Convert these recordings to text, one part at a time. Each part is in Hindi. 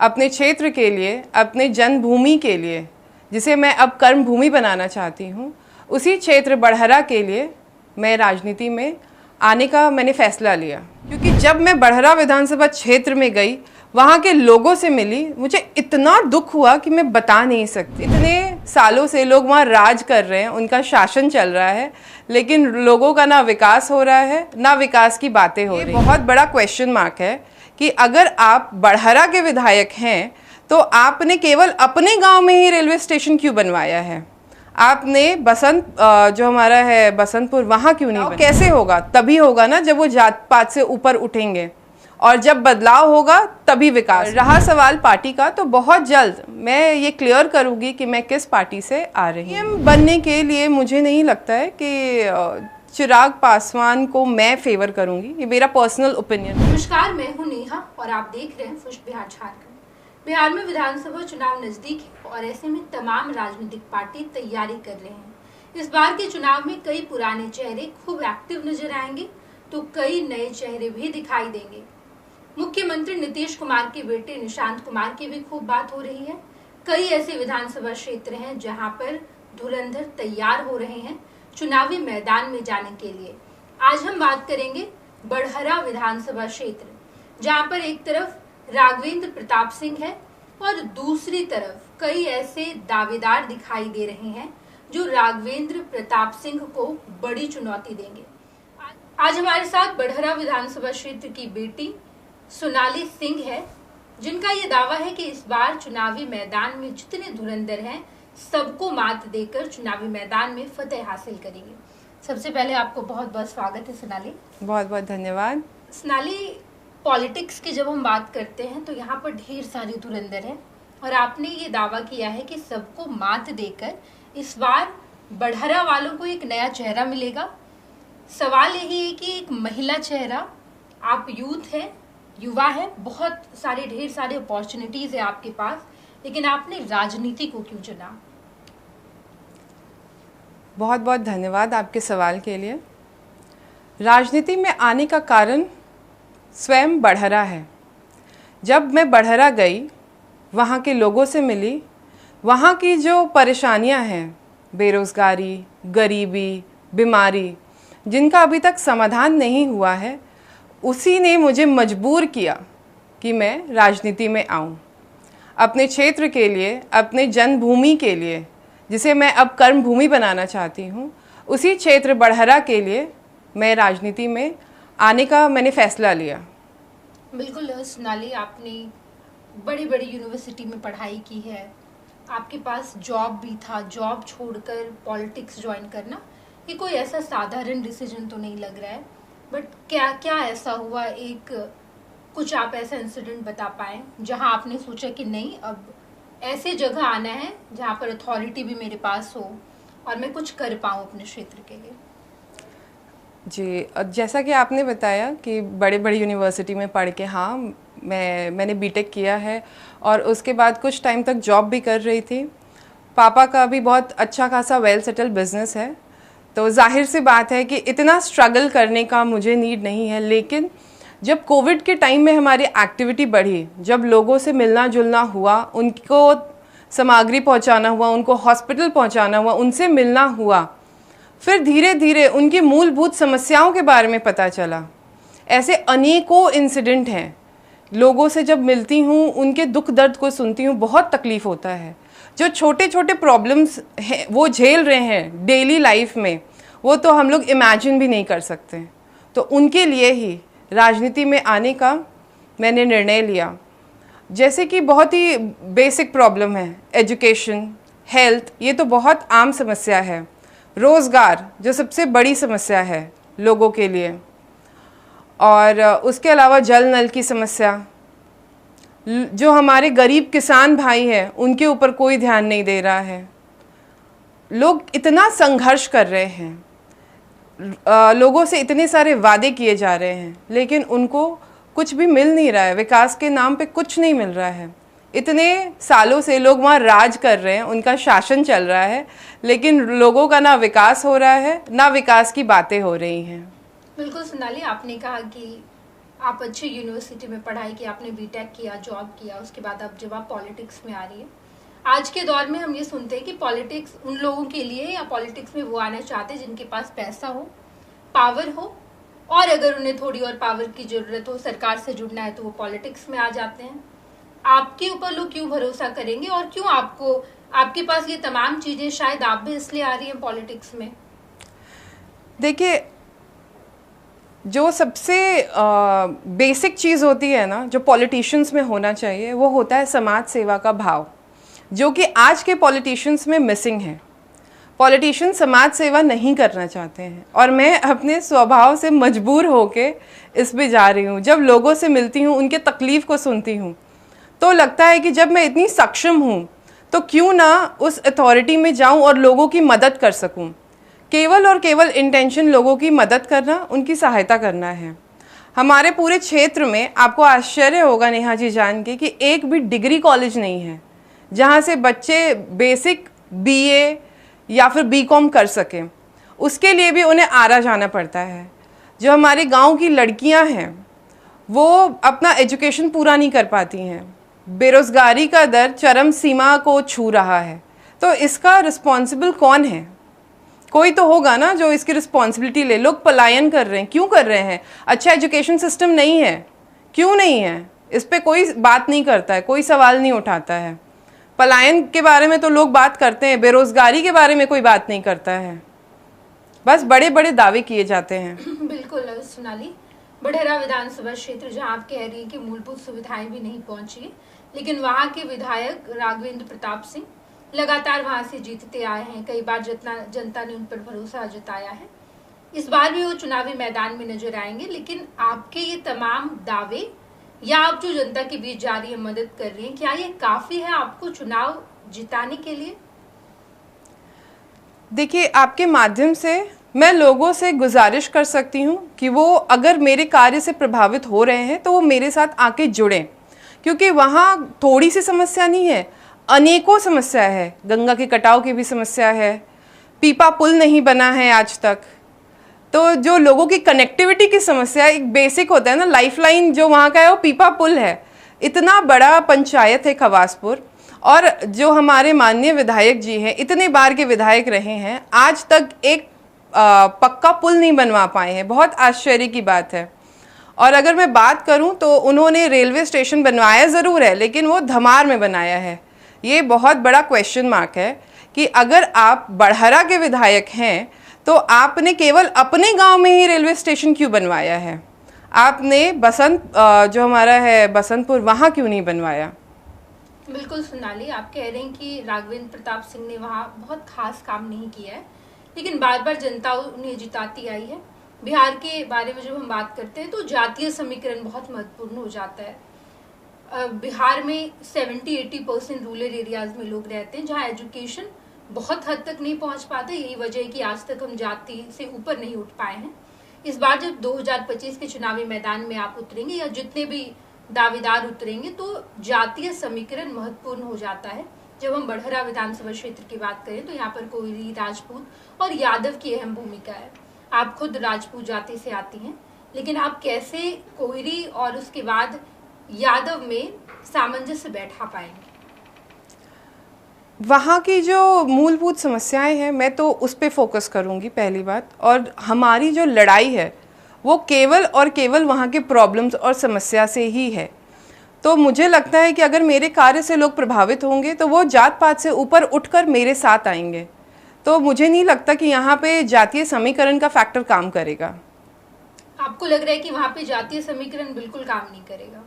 अपने क्षेत्र के लिए, अपने जन्मभूमि के लिए, जिसे मैं अब कर्म भूमि बनाना चाहती हूँ, उसी क्षेत्र बड़हरा के लिए मैं राजनीति में आने का मैंने फैसला लिया। क्योंकि जब मैं बड़हरा विधानसभा क्षेत्र में गई, वहाँ के लोगों से मिली, मुझे इतना दुख हुआ कि मैं बता नहीं सकती। इतने सालों से लोग वहाँ राज कर रहे हैं, उनका शासन चल रहा है, लेकिन लोगों का ना विकास हो रहा है, ना विकास की बातें हो रही हैं। बहुत बड़ा क्वेश्चन मार्क है कि अगर आप बड़हरा के विधायक हैं तो आपने केवल अपने गांव में ही रेलवे स्टेशन क्यों बनवाया है? आपने जो हमारा है बसंतपुर, वहाँ क्यों नहीं? कैसे होगा? तभी होगा ना जब वो जात पात से ऊपर उठेंगे, और जब बदलाव होगा तभी विकास। रहा सवाल पार्टी का, तो बहुत जल्द मैं ये क्लियर करूँगी कि मैं किस पार्टी से आ रही हूँ। बनने के लिए मुझे नहीं लगता है कि चिराग पासवान को मैं फेवर करूँगी, ये मेरा पर्सनल ओपिनियन। नमस्कार, मैं हूँ नेहा और आप देख रहे हैं पुष्ट बिहार झारखंड। बिहार में विधानसभा चुनाव नजदीक है और ऐसे में तमाम राजनीतिक पार्टी तैयारी कर रहे हैं। इस बार के चुनाव में कई पुराने चेहरे खूब एक्टिव नजर आएंगे तो कई नए चेहरे भी दिखाई देंगे। मुख्यमंत्री नीतीश कुमार के बेटे निशांत कुमार की भी खूब बात हो रही है। कई ऐसे विधानसभा क्षेत्र हैं जहां पर धुरंधर तैयार हो रहे हैं चुनावी मैदान में जाने के लिए। आज हम बात करेंगे बड़हरा विधानसभा क्षेत्र, जहां पर एक तरफ राघवेंद्र प्रताप सिंह है और दूसरी तरफ कई ऐसे दावेदार दिखाई दे रहे हैं जो राघवेंद्र प्रताप सिंह को बड़ी चुनौती देंगे। आज हमारे साथ बड़हरा विधानसभा क्षेत्र की बेटी सोनाली सिंह है, जिनका ये दावा है कि इस बार चुनावी मैदान में जितने धुरंधर हैं सबको मात देकर चुनावी मैदान में फतेह हासिल करेंगे। सबसे पहले आपको बहुत बहुत स्वागत है सोनाली। बहुत बहुत धन्यवाद। सोनाली, पॉलिटिक्स की जब हम बात करते हैं तो यहाँ पर ढेर सारे धुरंधर हैं और आपने ये दावा किया है कि सबको मात देकर इस बार बड़हरा वालों को एक नया चेहरा मिलेगा। सवाल यही है कि एक महिला चेहरा, आप यूथ है, युवा है, बहुत सारे ढेर सारे अपॉर्चुनिटीज है आपके पास, लेकिन आपने राजनीति को क्यों चुना? बहुत बहुत धन्यवाद आपके सवाल के लिए। राजनीति में आने का कारण स्वयं बड़हरा है। जब मैं बड़हरा गई, वहाँ के लोगों से मिली, वहाँ की जो परेशानियाँ हैं, बेरोज़गारी, गरीबी, बीमारी, जिनका अभी तक समाधान नहीं हुआ है, उसी ने मुझे मजबूर किया कि मैं राजनीति में आऊँ। अपने क्षेत्र के लिए, अपने जन्मभूमि के लिए, जिसे मैं अब कर्म भूमि बनाना चाहती हूँ, उसी क्षेत्र बड़हरा के लिए मैं राजनीति में आने का मैंने फैसला लिया। बिल्कुल सोनाली, आपने बड़ी बड़ी यूनिवर्सिटी में पढ़ाई की है, आपके पास जॉब भी था। जॉब छोड़कर पॉलिटिक्स ज्वाइन करना ये कोई ऐसा साधारण डिसीजन तो नहीं लग रहा है, बट क्या क्या ऐसा हुआ, कुछ आप ऐसा इंसिडेंट बता पाएं जहां आपने सोचा कि नहीं, अब ऐसे जगह आना है जहां पर अथॉरिटी भी मेरे पास हो और मैं कुछ कर पाऊँ अपने क्षेत्र के लिए? जी, जैसा कि आपने बताया कि बड़े बड़े यूनिवर्सिटी में पढ़ के, हाँ, मैंने बीटेक किया है और उसके बाद कुछ टाइम तक जॉब भी कर रही थी। पापा का भी बहुत अच्छा खासा वेल सेटल्ड बिजनेस है, तो जाहिर सी बात है कि इतना स्ट्रगल करने का मुझे नीड नहीं है। लेकिन जब कोविड के टाइम में हमारी एक्टिविटी बढ़ी, जब लोगों से मिलना जुलना हुआ, उनको सामग्री पहुंचाना हुआ, उनको हॉस्पिटल पहुंचाना हुआ, उनसे मिलना हुआ, फिर धीरे धीरे उनकी मूलभूत समस्याओं के बारे में पता चला। ऐसे अनेकों इंसिडेंट हैं। लोगों से जब मिलती हूँ, उनके दुख दर्द को सुनती हूँ, बहुत तकलीफ़ होता है। जो छोटे छोटे प्रॉब्लम्स हैं वो झेल रहे हैं डेली लाइफ में, वो तो हम लोग इमेजिन भी नहीं कर सकते। तो उनके लिए ही राजनीति में आने का मैंने निर्णय लिया। जैसे कि बहुत ही बेसिक प्रॉब्लम है, एजुकेशन, हेल्थ, ये तो बहुत आम समस्या है। रोज़गार जो सबसे बड़ी समस्या है लोगों के लिए, और उसके अलावा जल नल की समस्या, जो हमारे गरीब किसान भाई हैं उनके ऊपर कोई ध्यान नहीं दे रहा है। लोग इतना संघर्ष कर रहे हैं, लोगों से इतने सारे वादे किए जा रहे हैं, लेकिन उनको कुछ भी मिल नहीं रहा है। विकास के नाम पे कुछ नहीं मिल रहा है। इतने सालों से लोग वहाँ राज कर रहे हैं, उनका शासन चल रहा है, लेकिन लोगों का ना विकास हो रहा है, ना विकास की बातें हो रही हैं। बिल्कुल सोनाली, आपने कहा कि आप अच्छी यूनिवर्सिटी में पढ़ाई की, आपने बीटेक किया, जॉब किया, उसके बाद अब जब आप पॉलिटिक्स में आ रही है, आज के दौर में हम ये सुनते हैं कि पॉलिटिक्स उन लोगों के लिए, या पॉलिटिक्स में वो आना चाहते हैं जिनके पास पैसा हो, पावर हो, और अगर उन्हें थोड़ी और पावर की जरूरत हो, सरकार से जुड़ना है, तो वो पॉलिटिक्स में आ जाते हैं। आपके ऊपर लोग क्यों भरोसा करेंगे, और क्यों आपके पास ये तमाम चीजें, शायद आप भी इसलिए आ रही हैं पॉलिटिक्स में? देखिए, जो सबसे बेसिक चीज़ होती है ना, जो पॉलिटिशियंस में होना चाहिए, वो होता है समाज सेवा का भाव, जो कि आज के पॉलिटिशियंस में मिसिंग है। पॉलिटिशियन समाज सेवा नहीं करना चाहते हैं, और मैं अपने स्वभाव से मजबूर होके इस पे जा रही हूँ। जब लोगों से मिलती हूँ, उनके तकलीफ़ को सुनती हूँ, तो लगता है कि जब मैं इतनी सक्षम हूँ तो क्यों ना उस अथॉरिटी में जाऊँ और लोगों की मदद कर सकूँ। केवल और केवल इंटेंशन लोगों की मदद करना, उनकी सहायता करना है। हमारे पूरे क्षेत्र में आपको आश्चर्य होगा नेहा जी जान के कि एक भी डिग्री कॉलेज नहीं है जहाँ से बच्चे बेसिक बीए या फिर बीकॉम कर सकें। उसके लिए भी उन्हें आरा जाना पड़ता है। जो हमारे गांव की लड़कियां हैं वो अपना एजुकेशन पूरा नहीं कर पाती हैं। बेरोज़गारी का दर चरम सीमा को छू रहा है। तो इसका रिस्पॉन्सिबल कौन है? कोई तो होगा ना जो इसकी रिस्पॉन्सिबिलिटी ले। लोग पलायन कर रहे हैं, क्यों कर रहे हैं? अच्छा एजुकेशन सिस्टम नहीं है, क्यों नहीं है? इस पे कोई बात नहीं करता है, कोई सवाल नहीं उठाता है। पलायन के बारे में तो लोग बात करते हैं, बेरोजगारी के बारे में कोई बात नहीं करता है। बस बड़े बड़े दावे किए जाते हैं। बिल्कुल सोनाली, बड़हरा विधानसभा क्षेत्र जहां आप कह रही हैं कि मूलभूत सुविधाएं भी नहीं पहुंची, लेकिन वहां के विधायक राघवेंद्र प्रताप सिंह लगातार वहां से जीतते आए हैं। कई बार जनता ने उन पर भरोसा जताया है। इस बार भी वो चुनावी मैदान में नजर आएंगे, लेकिन आपके ये तमाम दावे, या आप जो जनता के बीच जा रही है, मदद कर रही हैं, क्या ये काफी है आपको चुनाव जिताने के लिए? देखिए, आपके माध्यम से मैं लोगों से गुजारिश कर सकती हूँ कि वो अगर मेरे कार्य से प्रभावित हो रहे हैं तो वो मेरे साथ आके जुड़ें, क्योंकि वहाँ थोड़ी सी समस्या नहीं है, अनेकों समस्या है। गंगा के कटाव की भी समस्या है, पीपा पुल नहीं बना है आज तक। तो जो लोगों की कनेक्टिविटी की समस्या, एक बेसिक होता है ना, लाइफलाइन जो वहाँ का है वो पीपा पुल है। इतना बड़ा पंचायत है खवासपुर, और जो हमारे माननीय विधायक जी हैं, इतने बार के विधायक रहे हैं, आज तक एक पक्का पुल नहीं बनवा पाए हैं। बहुत आश्चर्य की बात है। और अगर मैं बात करूं तो उन्होंने रेलवे स्टेशन बनवाया ज़रूर है, लेकिन वो धमार में बनाया है। ये बहुत बड़ा क्वेश्चन मार्क है कि अगर आप बड़हरा के विधायक हैं तो आपने केवल अपने गांव में ही रेलवे स्टेशन क्यों बनवाया है? आपने जो हमारा है बसंतपुर, वहाँ क्यों नहीं बनवाया? बिल्कुल सोनाली, आप कह रहे हैं कि राघवेंद्र प्रताप सिंह ने वहाँ बहुत खास काम नहीं किया है, लेकिन बार बार जनता उन्हें जिताती आई है। बिहार के बारे में जब हम बात करते हैं तो जातीय समीकरण बहुत महत्वपूर्ण हो जाता है। बिहार में 70-80% रूरल एरियाज में लोग रहते हैं, जहाँ एजुकेशन बहुत हद तक नहीं पहुंच पाते। यही वजह है कि आज तक हम जाति से ऊपर नहीं उठ पाए हैं। इस बार जब 2025 के चुनावी मैदान में आप उतरेंगे, या जितने भी दावेदार उतरेंगे, तो जातीय समीकरण महत्वपूर्ण हो जाता है। जब हम बड़हरा विधानसभा क्षेत्र की बात करें तो यहाँ पर कोयरी, राजपूत और यादव की अहम भूमिका है। आप खुद राजपूत जाति से आती हैं, लेकिन आप कैसे कोयरी और उसके बाद यादव में सामंजस्य बैठा पाएंगे? वहाँ की जो मूलभूत समस्याएं हैं, मैं तो उस पर फोकस करूँगी पहली बात। और हमारी जो लड़ाई है वो केवल और केवल वहाँ के प्रॉब्लम्स और समस्या से ही है। तो मुझे लगता है कि अगर मेरे कार्य से लोग प्रभावित होंगे तो वो जात पात से ऊपर उठकर मेरे साथ आएंगे। तो मुझे नहीं लगता कि यहाँ पे जातीय समीकरण का फैक्टर काम करेगा। आपको लग रहा है कि वहाँ पे जातीय समीकरण बिल्कुल काम नहीं करेगा?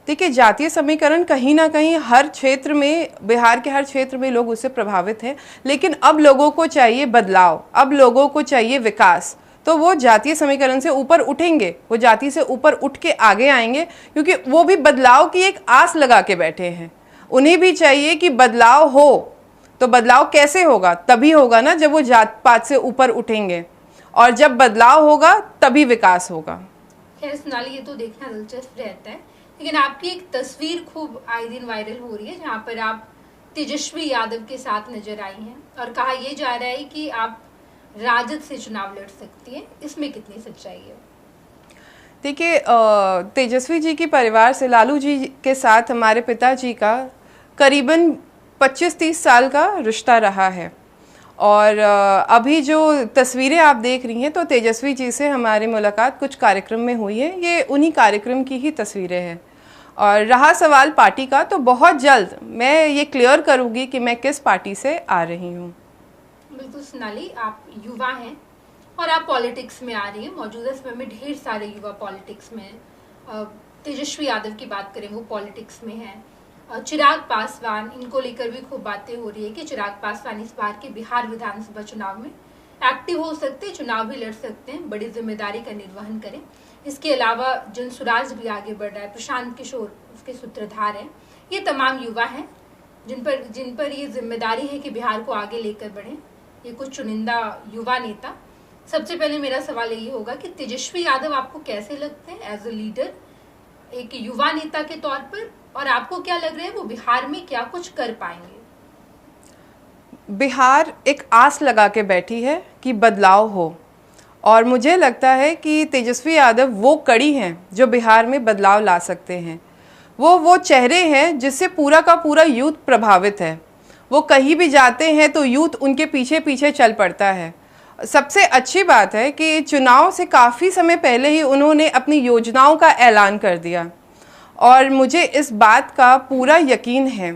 देखिए, जातीय समीकरण कहीं ना कहीं हर क्षेत्र में, बिहार के हर क्षेत्र में लोग उससे प्रभावित हैं, लेकिन अब लोगों को चाहिए बदलाव, अब लोगों को चाहिए विकास। तो वो जातीय समीकरण से ऊपर उठेंगे, वो जाति से ऊपर उठ के आगे आएंगे, क्योंकि वो भी बदलाव की एक आस लगा के बैठे हैं। उन्हें भी चाहिए कि बदलाव हो। तो बदलाव कैसे होगा? तभी होगा ना जब वो जात पात से ऊपर उठेंगे, और जब बदलाव होगा तभी विकास होगा। खैर सोनाली, ये तो देखना दिलचस्प रहता है, लेकिन आपकी एक तस्वीर खूब आए दिन वायरल हो रही है, जहाँ पर आप तेजस्वी यादव के साथ नजर आई हैं, और कहा यह जा रहा है कि आप राजद से चुनाव लड़ सकती हैं। इसमें कितनी सच्चाई है? देखिए, तेजस्वी जी के परिवार से, लालू जी के साथ हमारे पिताजी का करीबन 25-30 साल का रिश्ता रहा है। और अभी जो तस्वीरें आप देख रही हैं तो तेजस्वी जी से हमारी मुलाकात कुछ कार्यक्रम में हुई है, ये उन्हीं कार्यक्रम की ही तस्वीरें हैं। और रहा सवाल पार्टी का, तो बहुत जल्द मैं ये क्लियर करूँगी कि मैं किस पार्टी से आ रही हूँ। बिल्कुल सोनाली, आप युवा हैं और आप पॉलिटिक्स में आ रही हैं। मौजूदा समय में ढेर सारे युवा पॉलिटिक्स में हैं। तेजस्वी यादव की बात करें, वो पॉलिटिक्स में हैं। चिराग पासवान, इनको लेकर भी खूब बातें हो रही है कि चिराग पासवान इस बार के बिहार विधानसभा चुनाव में एक्टिव हो सकते हैं, चुनाव भी लड़ सकते हैं, बड़ी जिम्मेदारी का निर्वहन करें। इसके अलावा जनसुराज भी आगे बढ़ रहा है, प्रशांत किशोर उसके सूत्रधार हैं। ये तमाम युवा हैं जिन पर ये जिम्मेदारी है कि बिहार को आगे लेकर बढ़ें। ये कुछ चुनिंदा युवा नेता। सबसे पहले मेरा सवाल यही होगा कि तेजस्वी यादव आपको कैसे लगते हैं एज अ लीडर, एक युवा नेता के तौर पर, और आपको क्या लग रहा है वो बिहार में क्या कुछ कर पाएंगे? बिहार एक आस लगा के बैठी है कि बदलाव हो, और मुझे लगता है कि तेजस्वी यादव वो कड़ी हैं जो बिहार में बदलाव ला सकते हैं। वो चेहरे हैं जिससे पूरा का पूरा यूथ प्रभावित है। वो कहीं भी जाते हैं तो यूथ उनके पीछे पीछे चल पड़ता है। सबसे अच्छी बात है कि चुनाव से काफ़ी समय पहले ही उन्होंने अपनी योजनाओं का ऐलान कर दिया, और मुझे इस बात का पूरा यकीन है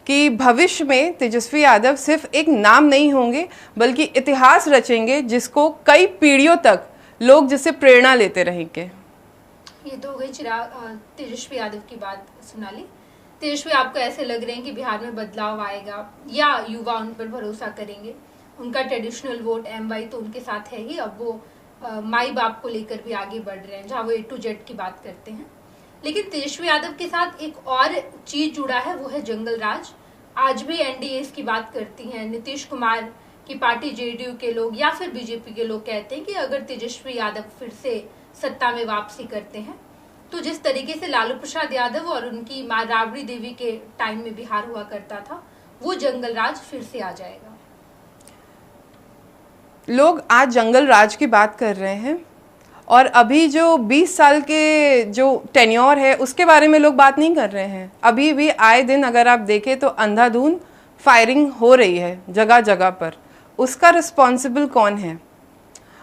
कि भविष्य में तेजस्वी यादव सिर्फ एक नाम नहीं होंगे बल्कि इतिहास रचेंगे, जिसको कई पीढ़ियों तक लोग जिससे प्रेरणा लेते रहेंगे। ये तो हो गई तेजस्वी यादव की बात। सोनाली, तेजस्वी आपको ऐसे लग रहे हैं कि बिहार में बदलाव आएगा या युवा उन पर भरोसा करेंगे? उनका ट्रेडिशनल वोट MY तो उनके साथ है ही, अब वो माई बाप को लेकर भी आगे बढ़ रहे हैं, जहाँ वो A to Z की बात करते हैं। लेकिन तेजस्वी यादव के साथ एक और चीज जुड़ा है, वो है जंगल राज। आज भी NDA की बात करती हैं नीतीश कुमार की पार्टी, JDU के लोग या फिर BJP के लोग कहते हैं कि अगर तेजस्वी यादव फिर से सत्ता में वापसी करते हैं तो जिस तरीके से लालू प्रसाद यादव और उनकी माँ राबड़ी देवी के टाइम में बिहार हुआ करता था, वो जंगल राज फिर से आ जाएगा। लोग आज जंगल राज की बात कर रहे हैं, और अभी जो 20 साल के जो टेन्योर है उसके बारे में लोग बात नहीं कर रहे हैं। अभी भी आए दिन अगर आप देखें तो अंधाधुंध फायरिंग हो रही है जगह जगह पर। उसका रिस्पॉन्सिबल कौन है?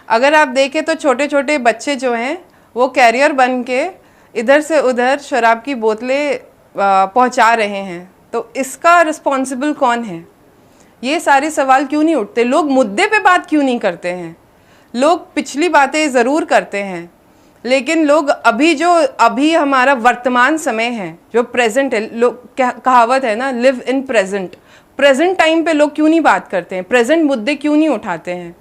अगर आप देखें तो छोटे छोटे बच्चे जो हैं वो कैरियर बन के इधर से उधर शराब की बोतलें पहुंचा रहे हैं, तो इसका रिस्पॉन्सिबल कौन है? ये सारे सवाल क्यों नहीं उठते? लोग मुद्दे पे बात क्यों नहीं करते हैं? लोग पिछली बातें ज़रूर करते हैं, लेकिन लोग अभी हमारा वर्तमान समय है, जो प्रेजेंट है, लोग कहावत है ना, लिव इन प्रेजेंट टाइम पे लोग क्यों नहीं बात करते हैं? प्रेजेंट मुद्दे क्यों नहीं उठाते हैं?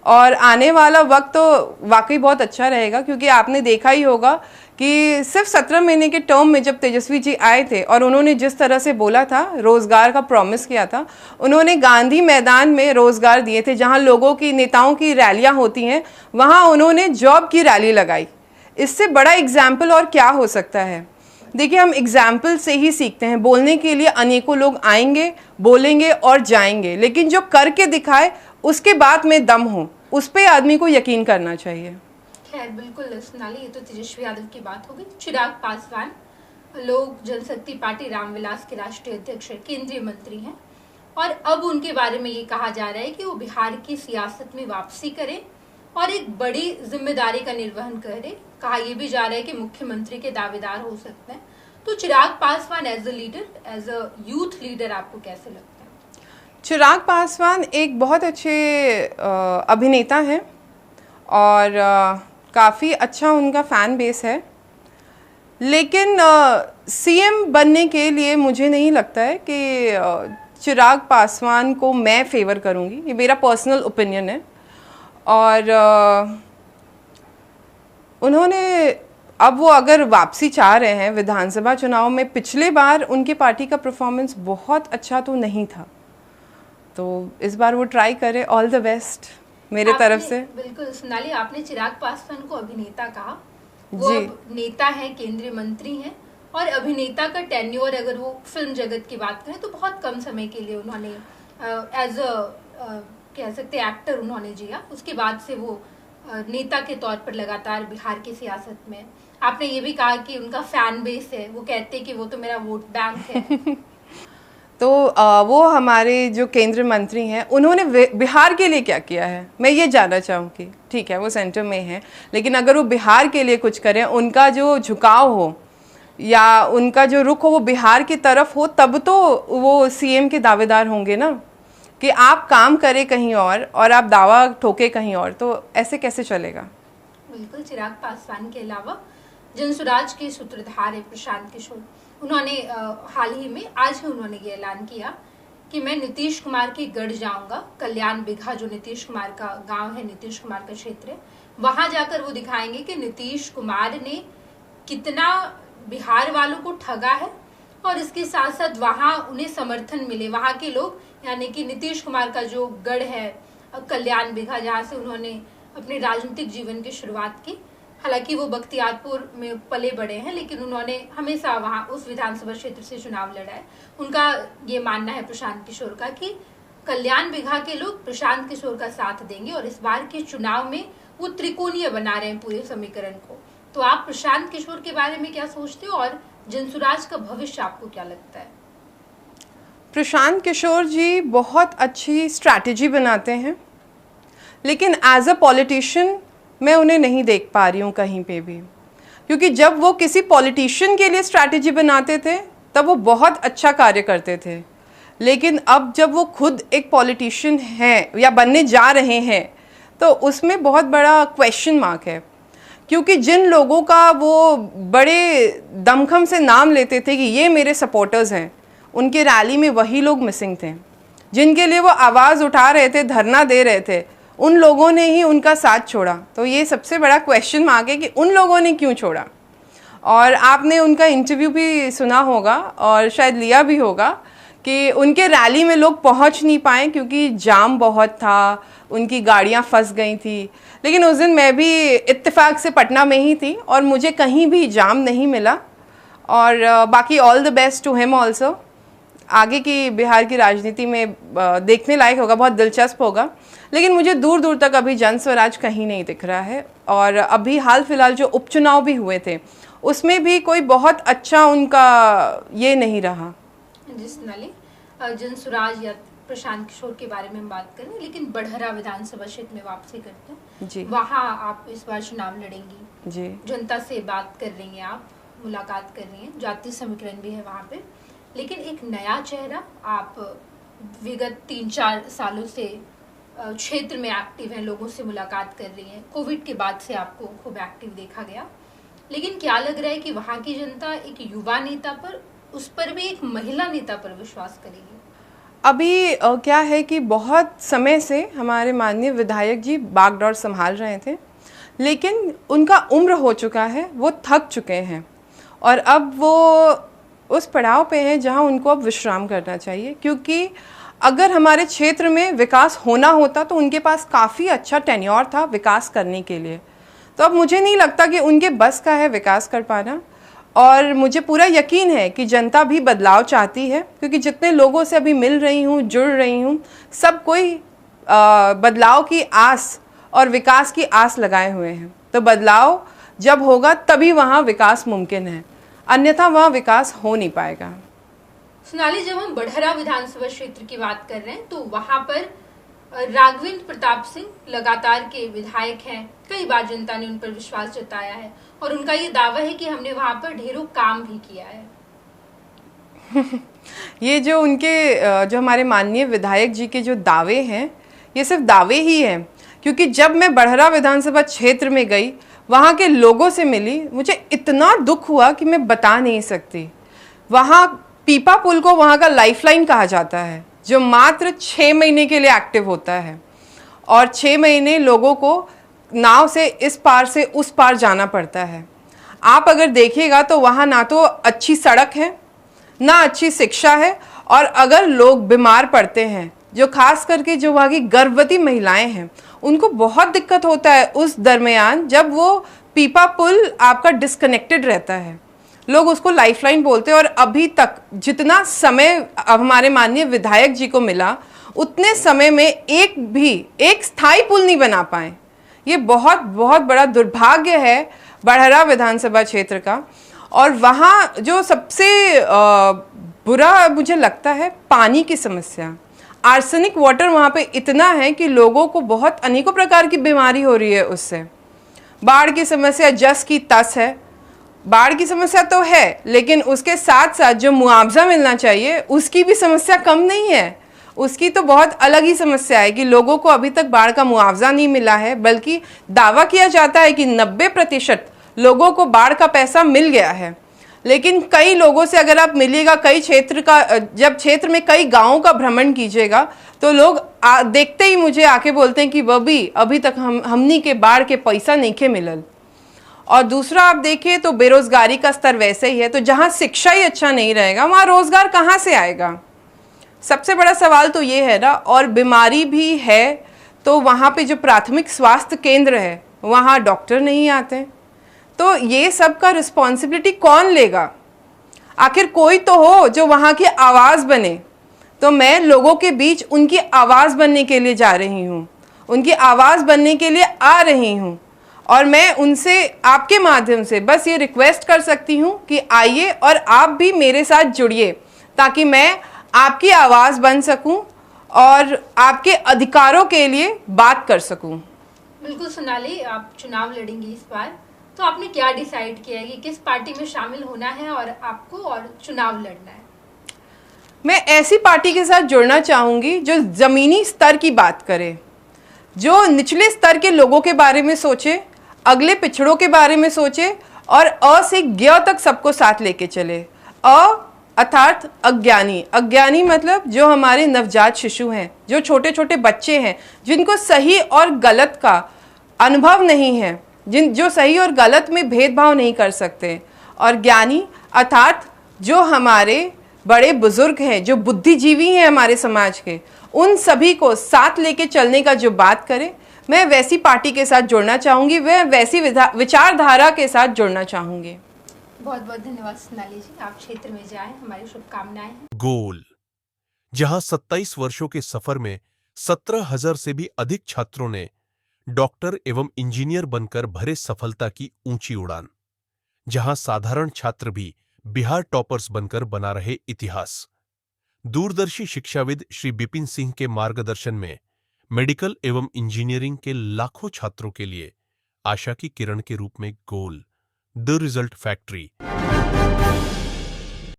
और आने वाला वक्त तो वाकई बहुत अच्छा रहेगा, क्योंकि आपने देखा ही होगा कि सिर्फ 17 महीने के टर्म में जब तेजस्वी जी आए थे और उन्होंने जिस तरह से बोला था, रोज़गार का प्रॉमिस किया था, उन्होंने गांधी मैदान में रोज़गार दिए थे, जहां लोगों की, नेताओं की रैलियां होती हैं, वहां उन्होंने जॉब की रैली लगाई। इससे बड़ा एग्जाम्पल और क्या हो सकता है? देखिए, हम एग्जाम्पल से ही सीखते हैं। बोलने के लिए अनेकों लोग आएंगे, बोलेंगे और जाएंगे, लेकिन जो करके दिखाए उसके बाद में दम हो, उस पर आदमी को यकीन करना चाहिए। खैर, बिल्कुल सोनाली, ये तो तेजस्वी यादव की बात हो गई। चिराग पासवान लोक जनशक्ति पार्टी रामविलास के राष्ट्रीय अध्यक्ष, केंद्रीय मंत्री हैं, और अब उनके बारे में ये कहा जा रहा है कि वो बिहार की सियासत में वापसी करें और एक बड़ी जिम्मेदारी का निर्वहन करें। कहा यह भी जा रहा है कि मुख्यमंत्री के दावेदार हो सकते हैं। तो Chirag Paswan as a leader, as a youth leader, आपको कैसे लगता है? चिराग पासवान एक बहुत अच्छे अभिनेता हैं और काफ़ी अच्छा उनका फ़ैन बेस है, लेकिन CM बनने के लिए मुझे नहीं लगता है कि चिराग पासवान को मैं फेवर करूंगी। ये मेरा पर्सनल ओपिनियन है। और उन्होंने, अब वो अगर वापसी चाह रहे हैं विधानसभा चुनाव में, पिछले बार उनकी पार्टी का परफॉर्मेंस बहुत अच्छा तो नहीं था, तो इस बार वो ट्राई करे। ऑल द बेस्ट मेरे तरफ से। बिल्कुल सोनाली, आपने चिराग पासवान को अभिनेता कहा, वो अब नेता हैं, केंद्रीय मंत्री हैं, और अभिनेता का टेन्योर अगर वो फिल्म जगत की बात करें तो बहुत कम समय के लिए उन्होंने एज अ कह सकते एक्टर उन्होंने जिया। उसके बाद से वो नेता के तौर पर लगातार बिहार की सियासत में। आपने ये भी कहा कि उनका फैन बेस है, वो कहते हैं कि वो तो मेरा वोट बैंक है। तो वो हमारे जो केंद्रीय मंत्री हैं, उन्होंने बिहार के लिए क्या किया है, मैं ये जानना चाहूँगी। ठीक है, वो सेंटर में है, लेकिन अगर वो बिहार के लिए कुछ करें, उनका जो झुकाव हो या उनका जो रुख हो वो बिहार की तरफ हो, तब तो वो सीएम के दावेदार होंगे ना। कि आप काम करें कहीं और आप दावा ठोके कहीं और, तो ऐसे कैसे चलेगा। बिल्कुल। चिराग पासवान के अलावा जनसुराज के सूत्रधार है प्रशांत किशोर। उन्होंने हाल ही में आज ही उन्होंने ये ऐलान किया कि मैं नीतीश कुमार के गढ़ जाऊंगा। कल्याण बिघा जो नीतीश कुमार का गांव है, नीतीश कुमार का क्षेत्र है, वहां जाकर वो दिखाएंगे कि नीतीश कुमार ने कितना बिहार वालों को ठगा है और इसके साथ साथ वहां उन्हें समर्थन मिले। वहां के लोग, यानी कि नीतीश कुमार का जो गढ़ है कल्याण बिघा, जहां से उन्होंने अपने राजनीतिक जीवन की शुरुआत की। हालांकि वो बख्तियारपुर में पले बड़े हैं, लेकिन उन्होंने हमेशा वहां उस विधानसभा क्षेत्र से चुनाव लड़ा है। उनका ये मानना है प्रशांत किशोर का कि कल्याण बिघा के लोग प्रशांत किशोर का साथ देंगे और इस बार के चुनाव में वो त्रिकोणीय बना रहे हैं पूरे समीकरण को। तो आप प्रशांत किशोर के बारे में क्या सोचते हो और जनसुराज का भविष्य आपको क्या लगता है? प्रशांत किशोर जी बहुत अच्छी स्ट्रैटेजी बनाते हैं, लेकिन एज अ पॉलिटिशियन मैं उन्हें नहीं देख पा रही हूँ कहीं पे भी। क्योंकि जब वो किसी पॉलिटिशियन के लिए स्ट्रैटेजी बनाते थे तब वो बहुत अच्छा कार्य करते थे, लेकिन अब जब वो खुद एक पॉलिटिशियन हैं या बनने जा रहे हैं तो उसमें बहुत बड़ा क्वेश्चन मार्क है। क्योंकि जिन लोगों का वो बड़े दमखम से नाम लेते थे कि ये मेरे सपोर्टर्स हैं, उनके रैली में वही लोग मिसिंग थे। जिनके लिए वो आवाज़ उठा रहे थे, धरना दे रहे थे, उन लोगों ने ही उनका साथ छोड़ा। तो ये सबसे बड़ा क्वेश्चन मार्क है कि उन लोगों ने क्यों छोड़ा। और आपने उनका इंटरव्यू भी सुना होगा और शायद लिया भी होगा कि उनके रैली में लोग पहुंच नहीं पाए क्योंकि जाम बहुत था, उनकी गाड़ियां फंस गई थी। लेकिन उस दिन मैं भी इत्तेफाक से पटना में ही थी और मुझे कहीं भी जाम नहीं मिला। और बाकी all the best to him also. आगे की बिहार की राजनीति में देखने लायक होगा, बहुत दिलचस्प होगा। लेकिन मुझे दूर दूर तक अभी जन स्वराज कहीं नहीं दिख रहा है। और अभी हाल फिलहाल जो उपचुनाव भी हुए थे उसमें भी कोई बहुत अच्छा उनका ये नहीं रहा। जिस नाले जनसुराज या प्रशांत किशोर के बारे में हम बात करें, लेकिन बढ़हरा विधानसभा क्षेत्र में वापसी करते हैं जी। वहाँ आप इस बार चुनाव लड़ेंगी जी। जनता से बात कर रही हैं, आप मुलाकात कर रही हैं, जातीय समीकरण भी है वहाँ पे। लेकिन एक नया चेहरा, आप विगत 3-4 सालों से क्षेत्र में एक्टिव हैं, लोगों से मुलाकात कर रही हैं। कोविड के बाद से आपको खूब एक्टिव देखा गया। लेकिन क्या लग रहा है कि वहाँ की जनता एक युवा नेता पर, उस पर भी एक महिला नेता पर विश्वास करेगी? अभी क्या है कि बहुत समय से हमारे माननीय विधायक जी बागडोर संभाल रहे थे, लेकिन उनका उम्र हो चुका है, वो थक चुके हैं और अब वो उस पड़ाव पे हैं जहां उनको अब विश्राम करना चाहिए। क्योंकि अगर हमारे क्षेत्र में विकास होना होता तो उनके पास काफ़ी अच्छा टेन्योर था विकास करने के लिए। तो अब मुझे नहीं लगता कि उनके बस का है विकास कर पाना। और मुझे पूरा यकीन है कि जनता भी बदलाव चाहती है, क्योंकि जितने लोगों से अभी मिल रही हूँ, जुड़ रही हूँ, सब कोई बदलाव की आस और विकास की आस लगाए हुए हैं। तो बदलाव जब होगा तभी वहाँ विकास मुमकिन है, अन्यथा वहाँ विकास हो नहीं पाएगा। सोनाली, जब हम बढ़हरा विधानसभा क्षेत्र की बात कर रहे हैं तो वहाँ पर राघवेंद्र प्रताप सिंह लगातार के विधायक हैं। कई बार जनता ने उन पर विश्वास जताया है और उनका ये दावा है कि हमने वहां पर ढेरों काम भी किया है। ये जो उनके जो हमारे माननीय विधायक जी के जो दावे हैं, ये सिर्फ दावे ही हैं। क्योंकि जब मैं बढ़हरा विधानसभा क्षेत्र में गई, वहाँ के लोगों से मिली, मुझे इतना दुख हुआ कि मैं बता नहीं सकती। वहाँ पीपा पुल को वहाँ का लाइफलाइन कहा जाता है, जो मात्र 6 महीने के लिए एक्टिव होता है और 6 महीने लोगों को नाव से इस पार से उस पार जाना पड़ता है। आप अगर देखिएगा तो वहाँ ना तो अच्छी सड़क है, ना अच्छी शिक्षा है, और अगर लोग बीमार पड़ते हैं, जो खास करके जो वहाँ की गर्भवती महिलाएं हैं, उनको बहुत दिक्कत होता है उस दरमियान जब वो पीपा पुल आपका डिस्कनेक्टेड रहता है। लोग उसको लाइफलाइन बोलते हैं। और अभी तक जितना समय हमारे माननीय विधायक जी को मिला, उतने समय में एक स्थायी पुल नहीं बना पाए। ये बहुत बहुत बड़ा दुर्भाग्य है बड़हरा विधानसभा क्षेत्र का। और वहाँ जो सबसे बुरा मुझे लगता है पानी की समस्या, आर्सेनिक वाटर वहाँ पे इतना है कि लोगों को बहुत अनेकों प्रकार की बीमारी हो रही है उससे। बाढ़ की समस्या जस की तस है, बाढ़ की समस्या तो है, लेकिन उसके साथ साथ जो मुआवजा मिलना चाहिए उसकी भी समस्या कम नहीं है। उसकी तो बहुत अलग ही समस्या है कि लोगों को अभी तक बाढ़ का मुआवजा नहीं मिला है, बल्कि दावा किया जाता है कि 90% लोगों को बाढ़ का पैसा मिल गया है। लेकिन कई लोगों से अगर आप मिलिएगा, कई क्षेत्र का, जब क्षेत्र में कई गांवों का भ्रमण कीजिएगा तो लोग देखते ही मुझे आके बोलते हैं कि वह भी अभी तक हमनी के बाढ़ के पैसा नहीं के मिलल। और दूसरा आप देखिए तो बेरोजगारी का स्तर वैसे ही है, तो जहाँ शिक्षा ही अच्छा नहीं रहेगा वहाँ रोजगार कहाँ से आएगा? सबसे बड़ा सवाल तो ये है ना। और बीमारी भी है तो वहाँ पे जो प्राथमिक स्वास्थ्य केंद्र है वहाँ डॉक्टर नहीं आते, तो ये सब का रिस्पॉन्सिबिलिटी कौन लेगा? आखिर कोई तो हो जो वहाँ की आवाज़ बने। तो मैं लोगों के बीच उनकी आवाज़ बनने के लिए जा रही हूँ, उनकी आवाज़ बनने के लिए आ रही हूँ। और मैं उनसे आपके माध्यम से बस ये रिक्वेस्ट कर सकती हूँ कि आइए और आप भी मेरे साथ जुड़िए, ताकि मैं आपकी आवाज़ बन सकूँ और आपके अधिकारों के लिए बात कर सकूँ। बिल्कुल सोनाली, आप चुनाव लड़ेंगी इस बार, तो आपने क्या डिसाइड किया है कि किस पार्टी में शामिल होना है और आपको और चुनाव लड़ना है? मैं ऐसी पार्टी के साथ जुड़ना चाहूँगी जो ज़मीनी स्तर की बात करे, जो निचले स्तर के लोगों के बारे में सोचे, अगले पिछड़ों के बारे में सोचे और अ से ज्ञ तक सबको साथ लेके चले। अर्थात अज्ञानी, अज्ञानी मतलब जो हमारे नवजात शिशु हैं, जो छोटे छोटे बच्चे हैं, जिनको सही और गलत का अनुभव नहीं है, जो सही और गलत में भेदभाव नहीं कर सकते। और ज्ञानी अर्थात जो हमारे बड़े बुजुर्ग हैं, जो बुद्धिजीवी हैं हमारे समाज के, उन सभी को साथ लेके चलने का जो बात करे, मैं वैसी पार्टी के साथ जुड़ना चाहूँगी, वह वैसी विचारधारा के साथ जुड़ना चाहूँगी। बहुत बहुत धन्यवाद सोनाली जी, आप क्षेत्र में जाएं, हमारी शुभकामनाएं हैं। गोल, जहां 27 वर्षों के सफर में 17,000 से भी अधिक छात्रों ने डॉक्टर एवं इंजीनियर बनकर भरे सफलता की ऊंची उड़ान, जहां साधारण छात्र भी बिहार टॉपर्स बनकर बना रहे इतिहास। दूरदर्शी शिक्षाविद श्री बिपिन सिंह के मार्गदर्शन में मेडिकल एवं इंजीनियरिंग के लाखों छात्रों के लिए आशा की किरण के रूप में गोल, द रिजल्ट फैक्ट्री।